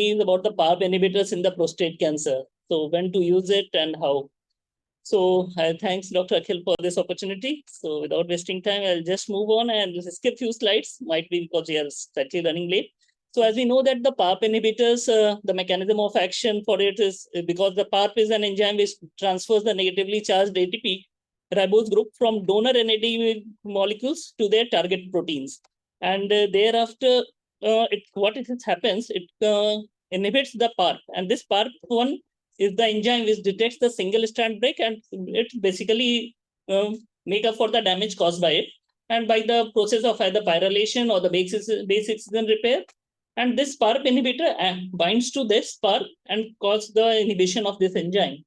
is about the PARP inhibitors in the prostate cancer. So when to use it and how. So thanks, Dr. Akhil, for this opportunity. So without wasting time, I'll just move on and just skip few slides. Might be because we are slightly running late. So as we know that the PARP inhibitors, the mechanism of action for it is because the PARP is an enzyme which transfers the negatively charged ATP ribose group from donor NAD molecules to their target proteins. And thereafter, what it happens, it inhibits the PARP. And this PARP1 is the enzyme which detects the single strand break, and it basically make up for the damage caused by it. And by the process of either pyrylation or the base excision repair, and this PARP inhibitor binds to this PARP and causes the inhibition of this enzyme.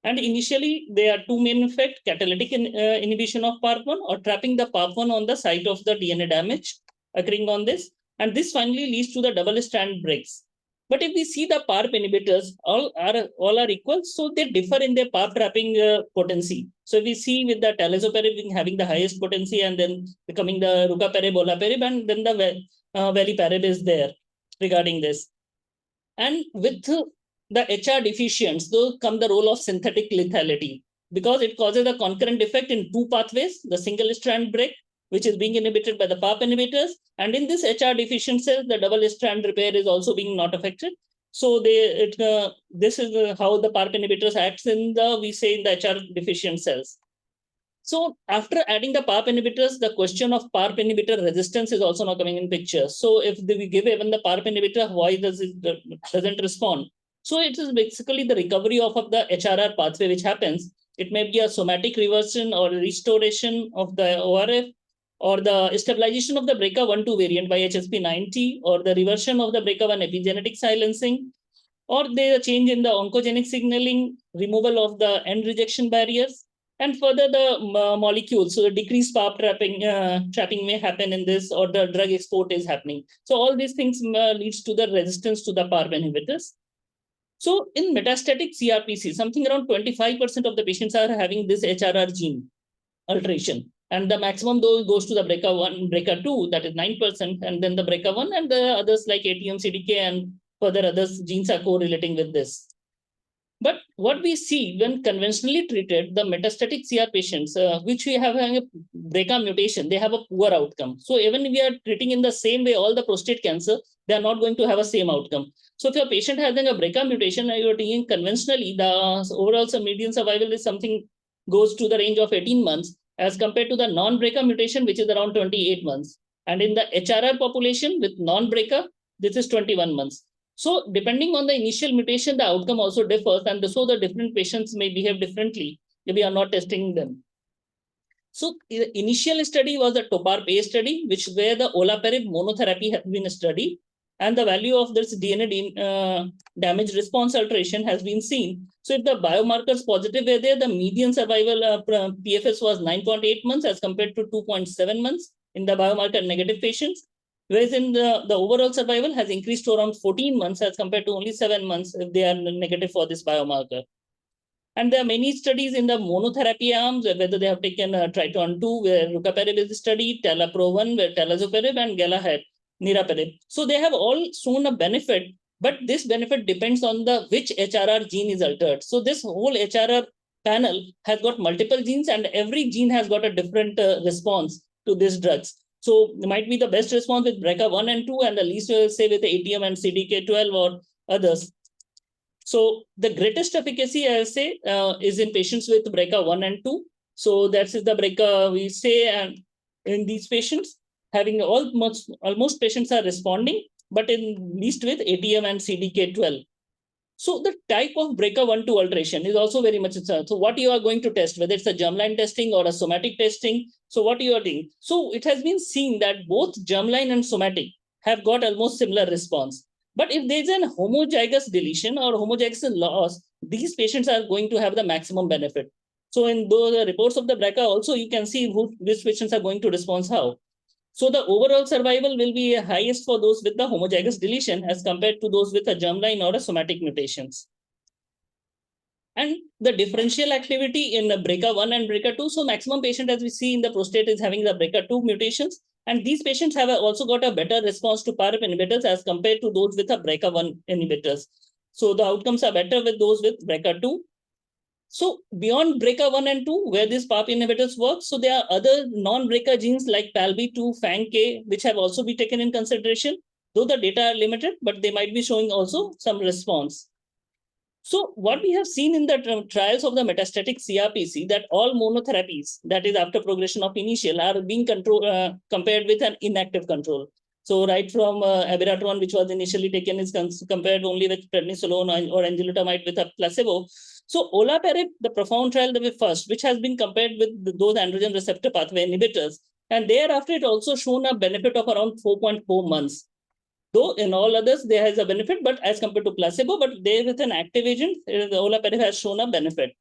And initially, there are two main effects: catalytic inhibition of PARP1 or trapping the PARP1 on the site of the DNA damage occurring on this. And this finally leads to the double strand breaks. But if we see the PARP inhibitors, all are equal, so they differ in their PARP trapping potency. So we see with the talazoparib having the highest potency, and then becoming the rucaparib, olaparib, and then the veliparib is there regarding this. And with the HR deficients, though come the role of synthetic lethality, because it causes a concurrent effect in two pathways: the single strand break, which is being inhibited by the PARP inhibitors. And in this HR deficient cells, the double strand repair is also being not affected. So this is how the PARP inhibitors acts in the HR deficient cells. So after adding the PARP inhibitors, the question of PARP inhibitor resistance is also now coming in picture. So if we give even the PARP inhibitor, why doesn't respond? So it is basically the recovery of the HRR pathway which happens. It may be a somatic reversion or restoration of the ORF, or the stabilization of the BRCA1-2 variant by HSP90, or the reversion of the BRCA1 epigenetic silencing, or the change in the oncogenic signaling, removal of the end rejection barriers, and further the molecules. So the decreased PARP trapping may happen in this, or the drug export is happening. So all these things leads to the resistance to the PARP inhibitors. So in metastatic CRPC, something around 25% of the patients are having this HRR gene alteration. And the maximum though goes to the BRCA1, BRCA2, that is 9%, and then the BRCA1 and the others like ATM, CDK, and further others genes are correlating with this. But what we see when conventionally treated, the metastatic CR patients, which we have a BRCA mutation, they have a poor outcome. So even if we are treating in the same way all the prostate cancer, they are not going to have a same outcome. So if your patient has a BRCA mutation and you are taking conventionally, the overall median survival is something goes to the range of 18 months as compared to the non-BRCA mutation, which is around 28 months. And in the HRR population with non-BRCA, this is 21 months. So depending on the initial mutation, the outcome also differs, and so the different patients may behave differently if we are not testing them. So the initial study was the TOPARP-A study, which where the olaparib monotherapy has been studied, and the value of this DNA damage response alteration has been seen. So if the biomarkers positive were there, the median survival PFS was 9.8 months as compared to 2.7 months in the biomarker negative patients. Whereas in the overall survival has increased to around 14 months as compared to only 7 months if they are negative for this biomarker. And there are many studies in the monotherapy arms, whether they have taken Triton-2, where rucaparib is studied, Talapro-1, where talazoparib, and Galahad, niraparib. So they have all shown a benefit, but this benefit depends on which HRR gene is altered. So this whole HRR panel has got multiple genes, and every gene has got a different response to these drugs. So it might be the best response with BRCA1 and 2, and the least say with the ATM and CDK12 or others. So the greatest efficacy, I say, is in patients with BRCA1 and 2. So that's the BRCA we say, and in these patients, having almost patients are responding, but in least with ATM and CDK12. So the type of BRCA1-2 alteration is also very much. So what you are going to test, whether it's a germline testing or a somatic testing. So what you are doing. So it has been seen that both germline and somatic have got almost similar response. But if there's an homozygous deletion or homozygous loss, these patients are going to have the maximum benefit. So in those reports of the BRCA also, you can see which patients are going to respond how. So the overall survival will be highest for those with the homozygous deletion as compared to those with a germline or a somatic mutations. And the differential activity in BRCA1 and BRCA2. So maximum patient, as we see in the prostate, is having the BRCA2 mutations, And these patients have also got a better response to PARP inhibitors as compared to those with a BRCA1 inhibitors. So the outcomes are better with those with BRCA2. So beyond BRCA1 and 2, where these PARP inhibitors work, so there are other non-BRCA genes like PALB2, FANK, which have also been taken in consideration. Though the data are limited, but they might be showing also some response. So what we have seen in the trials of the metastatic CRPC, that all monotherapies, that is after progression of initial, are being compared with an inactive control. So right from abiraterone, which was initially taken, is compared only with prednisolone or enzalutamide with a placebo. So olaparib, the profound trial, the first, which has been compared with those androgen receptor pathway inhibitors, and thereafter it also shown a benefit of around 4.4 months. Though in all others there has a benefit, but as compared to placebo, but there with an active agent, the olaparib has shown a benefit.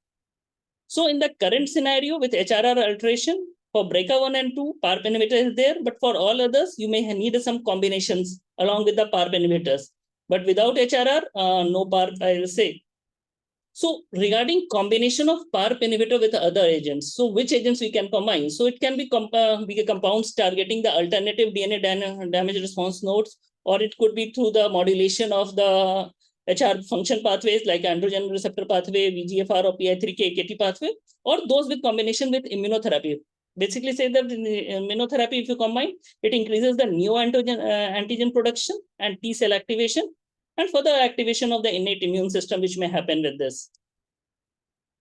So in the current scenario with HRR alteration, for BRCA1 and 2, PARP inhibitor is there, but for all others, you may need some combinations along with the PARP inhibitors. But without HRR, no PARP, I will say. So regarding combination of PARP inhibitor with other agents, so which agents we can combine? So it can be compounds targeting the alternative DNA damage response nodes, or it could be through the modulation of the HR function pathways like androgen receptor pathway, VGFR or PI3K AKT pathway, or those with combination with immunotherapy. Basically say that in the immunotherapy, if you combine, it increases the antigen production and T cell activation, and further activation of the innate immune system, which may happen with this.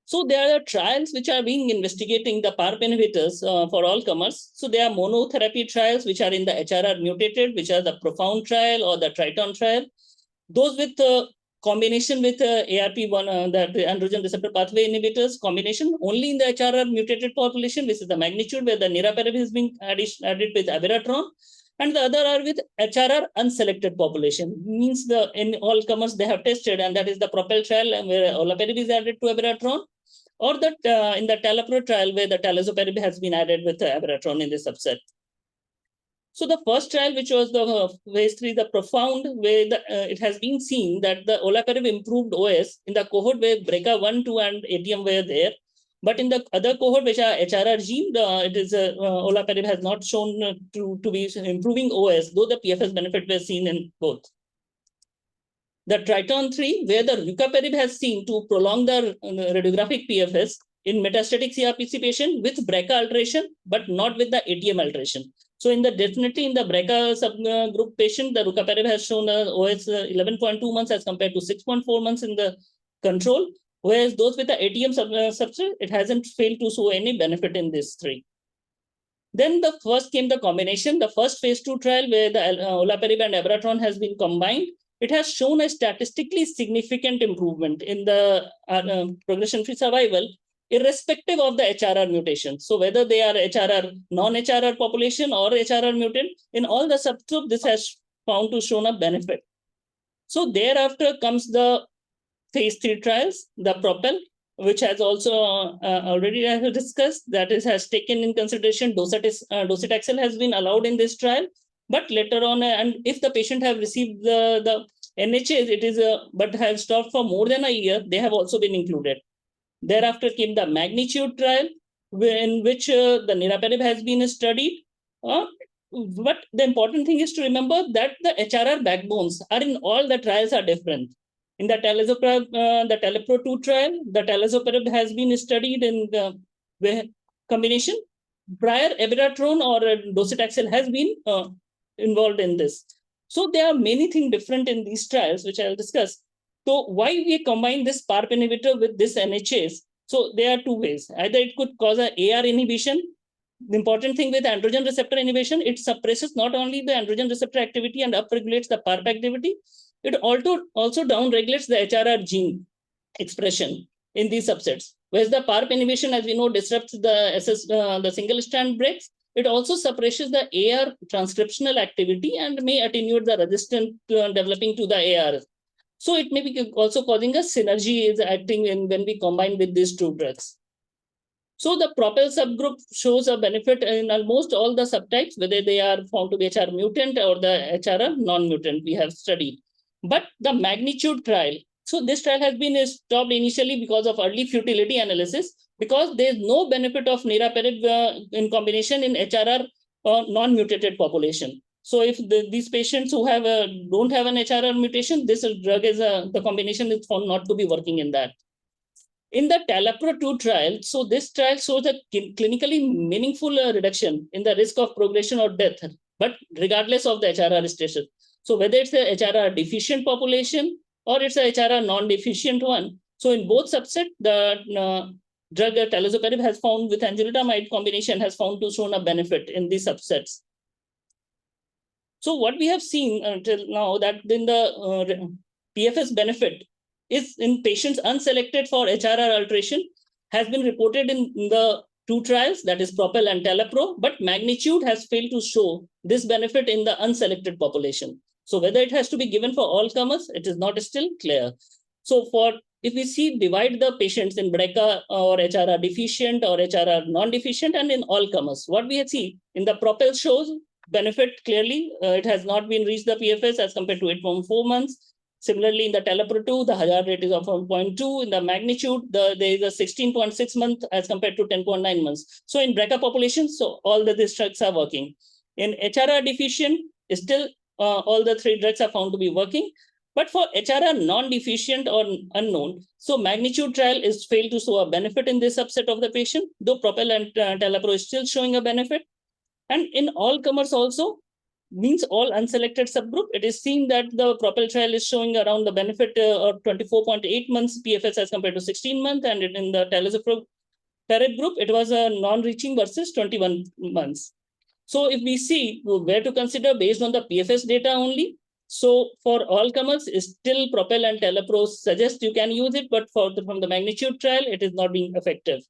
So there are trials which are being investigating the PARP inhibitors for all comers. So there are monotherapy trials which are in the HRR mutated, which are the PROFOUND trial or the TRITON trial. Those with combination with ARP1, the androgen receptor pathway inhibitors, combination only in the HRR mutated population, which is the magnitude where the niraparib is being added with abiraterone. And the other are with HRR unselected population. Means in all comers they have tested, and that is the PROPEL trial where olaparib is added to abiraterone, or that in the TALAPRO trial where the talazoparib has been added with abiraterone in this subset. So the first trial, which was the phase 3, the PROFOUND, where it has been seen that the olaparib improved OS in the cohort where BRCA1, 2, and ATM were there. But in the other cohort, which are HRR gene, olaparib has not shown to be improving OS, though the PFS benefit was seen in both. The TRITON 3, where the rucaparib has seen to prolong the radiographic PFS in metastatic CRPC patient with BRCA alteration, but not with the ATM alteration. So definitely in the BRCA subgroup patient, the rucaparib has shown OS 11.2 months as compared to 6.4 months in the control. Whereas those with the ATM subset, it hasn't failed to show any benefit in this 3. Then the first came the combination, the first phase 2 trial where the olaparib and abiraterone has been combined. It has shown a statistically significant improvement in the progression-free survival, irrespective of the HRR mutation. So whether they are HRR, non-HRR population or HRR mutant, in all the subgroups, this has found to show a benefit. So thereafter comes the phase 3 trials, the PROPEL, which has also already discussed, that has taken in consideration docetaxel has been allowed in this trial, but later on, and if the patient have received the NHAs, it is but have stopped for more than a year, they have also been included. Thereafter came the magnitude trial, in which the niraparib has been studied. But the important thing is to remember that the HRR backbones are in all the trials are different. In the TALAPRO 2 trial, the talazoparib has been studied in the combination. Prior abiraterone or docetaxel has been involved in this. So there are many things different in these trials, which I'll discuss. So why we combine this PARP inhibitor with this NHAs? So there are two ways. Either it could cause an AR inhibition. The important thing with androgen receptor inhibition, it suppresses not only the androgen receptor activity and upregulates the PARP activity, it also downregulates the HRR gene expression in these subsets. Whereas the PARP inhibition, as we know, disrupts the single strand breaks. It also suppresses the AR transcriptional activity and may attenuate the resistance developing to the AR. So it may be also causing a synergy is acting when we combine with these two drugs. So the PROPEL subgroup shows a benefit in almost all the subtypes, whether they are found to be HR mutant or the HRR non-mutant we have studied. But the magnitude trial, so this trial has been stopped initially because of early futility analysis, because there is no benefit of niraparib in combination in HRR non-mutated population. So if these patients who have don't have an HRR mutation, this drug is the combination is found not to be working in that. In the TALAPRO-2 trial, so this trial shows a clinically meaningful reduction in the risk of progression or death, but regardless of the HRR status. So whether it's a HRR deficient population or it's a HRR non-deficient one. So in both subset, the drug talazoparib has found with enzalutamide combination has found to show a benefit in these subsets. So what we have seen until now that in the PFS benefit is in patients unselected for HRR alteration has been reported in the two trials, that is PROPEL and TALAPRO, but magnitude has failed to show this benefit in the unselected population. So whether it has to be given for all comers, it is not still clear. So if we see divide the patients in BRCA or HRR deficient or HRR non-deficient and in all comers, what we see in the PROPEL shows benefit clearly. It has not been reached the PFS as compared to 8.4 months. Similarly, in the TALAPRO-2, the hazard rate is of 1.2. In the magnitude, there is a 16.6 month as compared to 10.9 months. So in BRCA population, so all these drugs are working. In HRR deficient, still all the three drugs are found to be working. But for HRR non-deficient or unknown, so magnitude trial is failed to show a benefit in this subset of the patient, though PROPEL and TALAPRO is still showing a benefit. And in all comers also, means all unselected subgroup, it is seen that the PROPEL trial is showing around the benefit of 24.8 months PFS as compared to 16 months. And in the talazoparib group, it was a non-reaching versus 21 months. So if we see where to consider based on the PFS data only, so for all comers, still PROPEL and TALAPRO suggest you can use it, but from the magnitude trial, it is not being effective.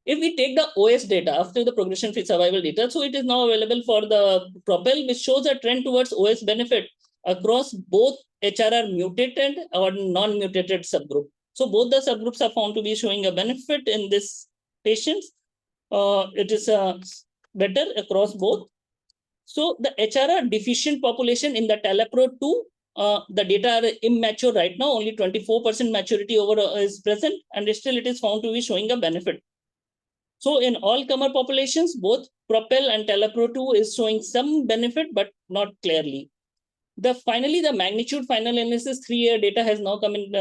If we take the OS data after the progression-free survival data, so it is now available for the PROPEL, which shows a trend towards OS benefit across both HRR mutated or non-mutated subgroup. So both the subgroups are found to be showing a benefit in this patients. It is better across both. So the HRR deficient population in the TALAPRO-2, the data are immature right now, only 24% maturity over is present, and still it is found to be showing a benefit. So in all comer populations, both PROPEL and TALAPRO-2 is showing some benefit, but not clearly. Finally, the magnitude final analysis 3-year data has now come in,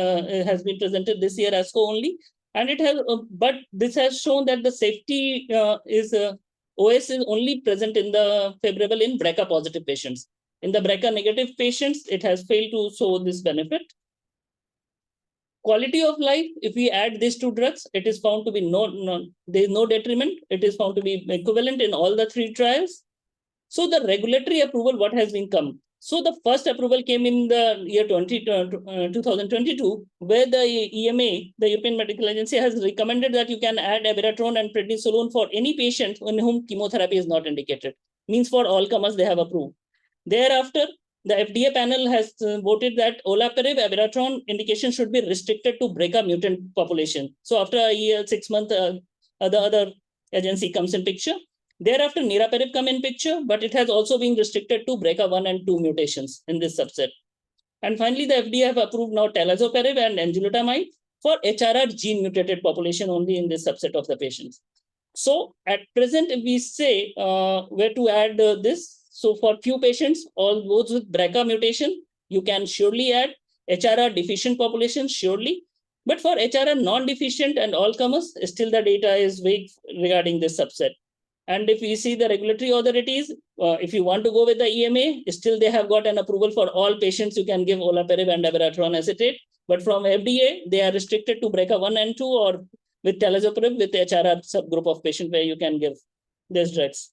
has been presented this year ASCO only, and it has, but this has shown that the safety OS is only present in the favorable in BRCA positive patients. In the BRCA negative patients, it has failed to show this benefit. Quality of life, if we add these two drugs, it is found to be there is no detriment. It is found to be equivalent in all the three trials. So the regulatory approval, what has been come? So the first approval came in the year 2022, where the EMA, the European Medical Agency, has recommended that you can add abiraterone and prednisolone for any patient in whom chemotherapy is not indicated. Means for all comers, they have approved. Thereafter, the FDA panel has voted that olaparib abiraterone indication should be restricted to BRCA mutant population. So after a year, 6 months, the other agency comes in picture. Thereafter, niraparib come in picture, but it has also been restricted to BRCA1 and 2 mutations in this subset. And finally, the FDA have approved now talazoparib and enzalutamide for HRR gene mutated population only in this subset of the patients. So at present, if we say where to add this, so for few patients, all those with BRCA mutation, you can surely add HRR deficient population, surely. But for HRR non-deficient and all comers, still the data is vague regarding this subset. And if you see the regulatory authorities, if you want to go with the EMA, still they have got an approval for all patients. You can give olaparib and abiraterone acetate. But from FDA, they are restricted to BRCA1 and 2 or with talazoparib with HRR subgroup of patient where you can give these drugs.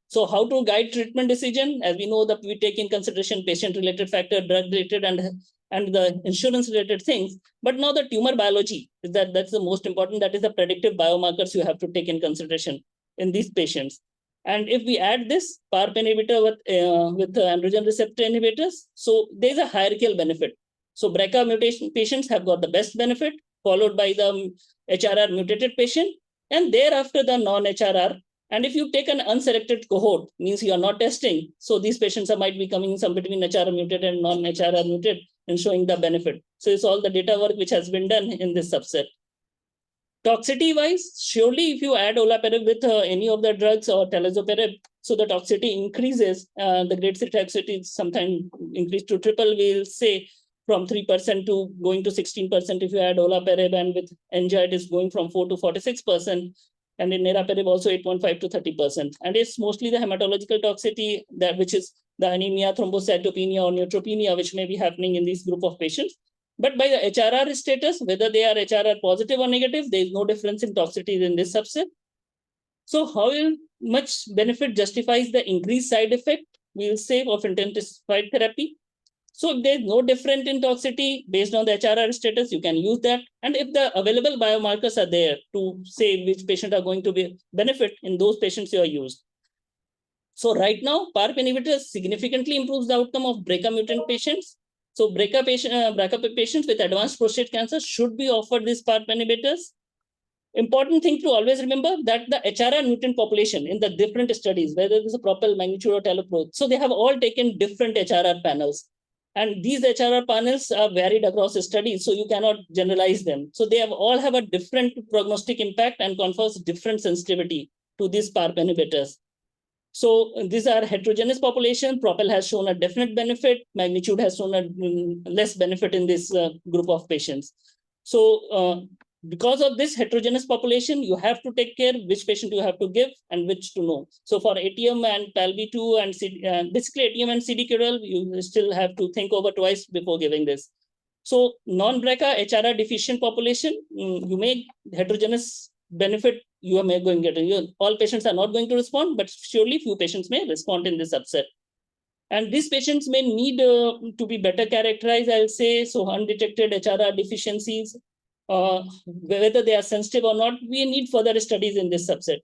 So how to guide treatment decision? As we know that we take in consideration patient-related factor, drug-related, and the insurance-related things. But now the tumor biology is that's the most important. That is the predictive biomarkers you have to take in consideration in these patients. And if we add this PARP inhibitor with androgen receptor inhibitors, so there's a hierarchical benefit. So BRCA mutation patients have got the best benefit, followed by the HRR mutated patient, and thereafter the non-HRR. And if you take an unselected cohort, means you are not testing, so these patients might be coming some between HRR mutated and non-HRR mutated and showing the benefit. So it's all the data work which has been done in this subset. Toxicity wise, surely if you add olaparib with any of the drugs or talazoparib, so the toxicity increases. The grade 3 toxicity sometimes increased to triple, we'll say from 3% to going to 16% if you add olaparib, and with NJ it is going from 4 to 46%, and in niraparib also 8.5 to 30%. And it's mostly the hematological toxicity, that which is the anemia, thrombocytopenia, or neutropenia, which may be happening in this group of patients. But by the HRR status, whether they are HRR positive or negative, there is no difference in toxicity in this subset. So how much benefit justifies the increased side effect, we will say, of intensified therapy? So if there is no difference in toxicity based on the HRR status, you can use that. And if the available biomarkers are there to say which patients are going to be benefit, in those patients you are used. So right now, PARP inhibitor significantly improves the outcome of BRCA mutant patients. So BRCA patients with advanced prostate cancer should be offered these PARP inhibitors. Important thing to always remember that the HRR mutant population in the different studies, whether it is a Propel, Magnitude, or Talopro, so they have all taken different HRR panels. And these HRR panels are varied across the studies, so you cannot generalize them. So they all have a different prognostic impact and confers different sensitivity to these PARP inhibitors. So these are heterogeneous population. Propel has shown a definite benefit. Magnitude has shown a less benefit in this group of patients. So because of this heterogeneous population, you have to take care which patient you have to give and which to know. So for ATM and PALB2 and basically ATM and CDK12, you still have to think over twice before giving this. So non-BRCA HRR deficient population, you may heterogeneous benefit you are going to get. All patients are not going to respond, but surely few patients may respond in this subset. And these patients may need to be better characterized, I'll say. So undetected HRR deficiencies, whether they are sensitive or not, we need further studies in this subset.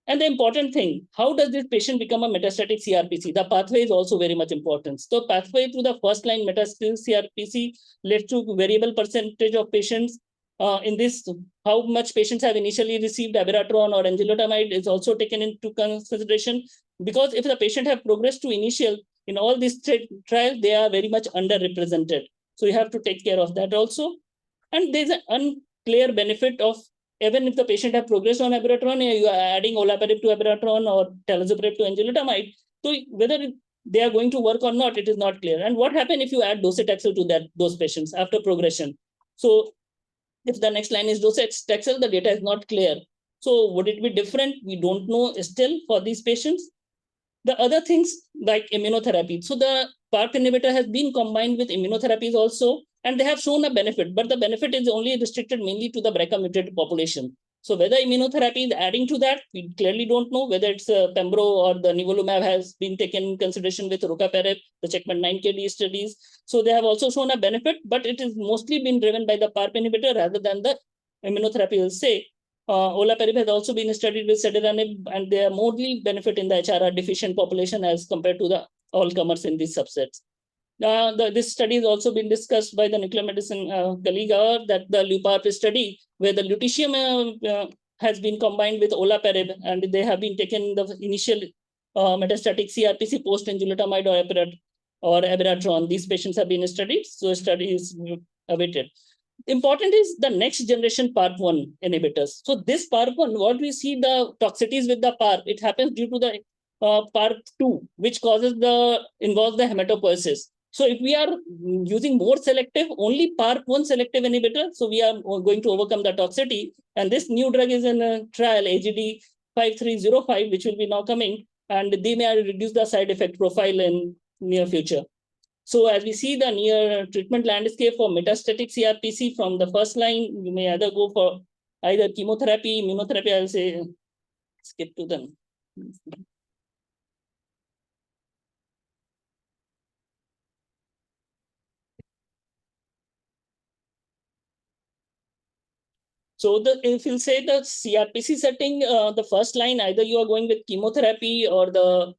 And the important thing, how does this patient become a metastatic CRPC? The pathway is also very much important. So pathway to the first line metastatic CRPC led to variable percentage of patients. In this, how much patients have initially received abiraterone or enzalutamide is also taken into consideration, because if the patient have progressed to initial, in all these trials, they are very much underrepresented. So you have to take care of that also. And there's an unclear benefit of, even if the patient have progressed on abiraterone, you are adding olaparib to abiraterone or talazoparib to enzalutamide. So whether they are going to work or not, it is not clear. And what happens if you add docetaxel to those patients after progression? So if the next line is docetaxel, the data is not clear. So would it be different? We don't know still for these patients. The other things like immunotherapy. So the PARP inhibitor has been combined with immunotherapies also, and they have shown a benefit, but the benefit is only restricted mainly to the BRCA mutated population. So whether immunotherapy is adding to that, we clearly don't know. Whether it's pembro or the nivolumab has been taken in consideration with rucaparib, the checkmate 9KD studies. So they have also shown a benefit, but it is mostly been driven by the PARP inhibitor rather than the immunotherapy, will say. Olaparib has also been studied with sedaranib, and they are mostly benefit in the HRR deficient population as compared to the all comers in these subsets. This study has also been discussed by the nuclear medicine colleague, that the LUPARP study, where the lutetium has been combined with olaparib, and they have been taken the initial metastatic CRPC post enzalutamide or abiraterone. These patients have been studied, so study is awaited. Important is the next generation PARP1 inhibitors. So this PARP1, what we see the toxicities with the PARP, it happens due to the PARP2, which involves the hematopoiesis. So if we are using more selective, only PARP1 selective inhibitor, so we are going to overcome the toxicity. And this new drug is in a trial, AGD 5305, which will be now coming, and they may reduce the side effect profile in near future. So as we see the near treatment landscape for metastatic CRPC, from the first line, you may either go for either chemotherapy, immunotherapy, I'll say skip to them. So if you say the CRPC setting, the first line, either you are going with chemotherapy or the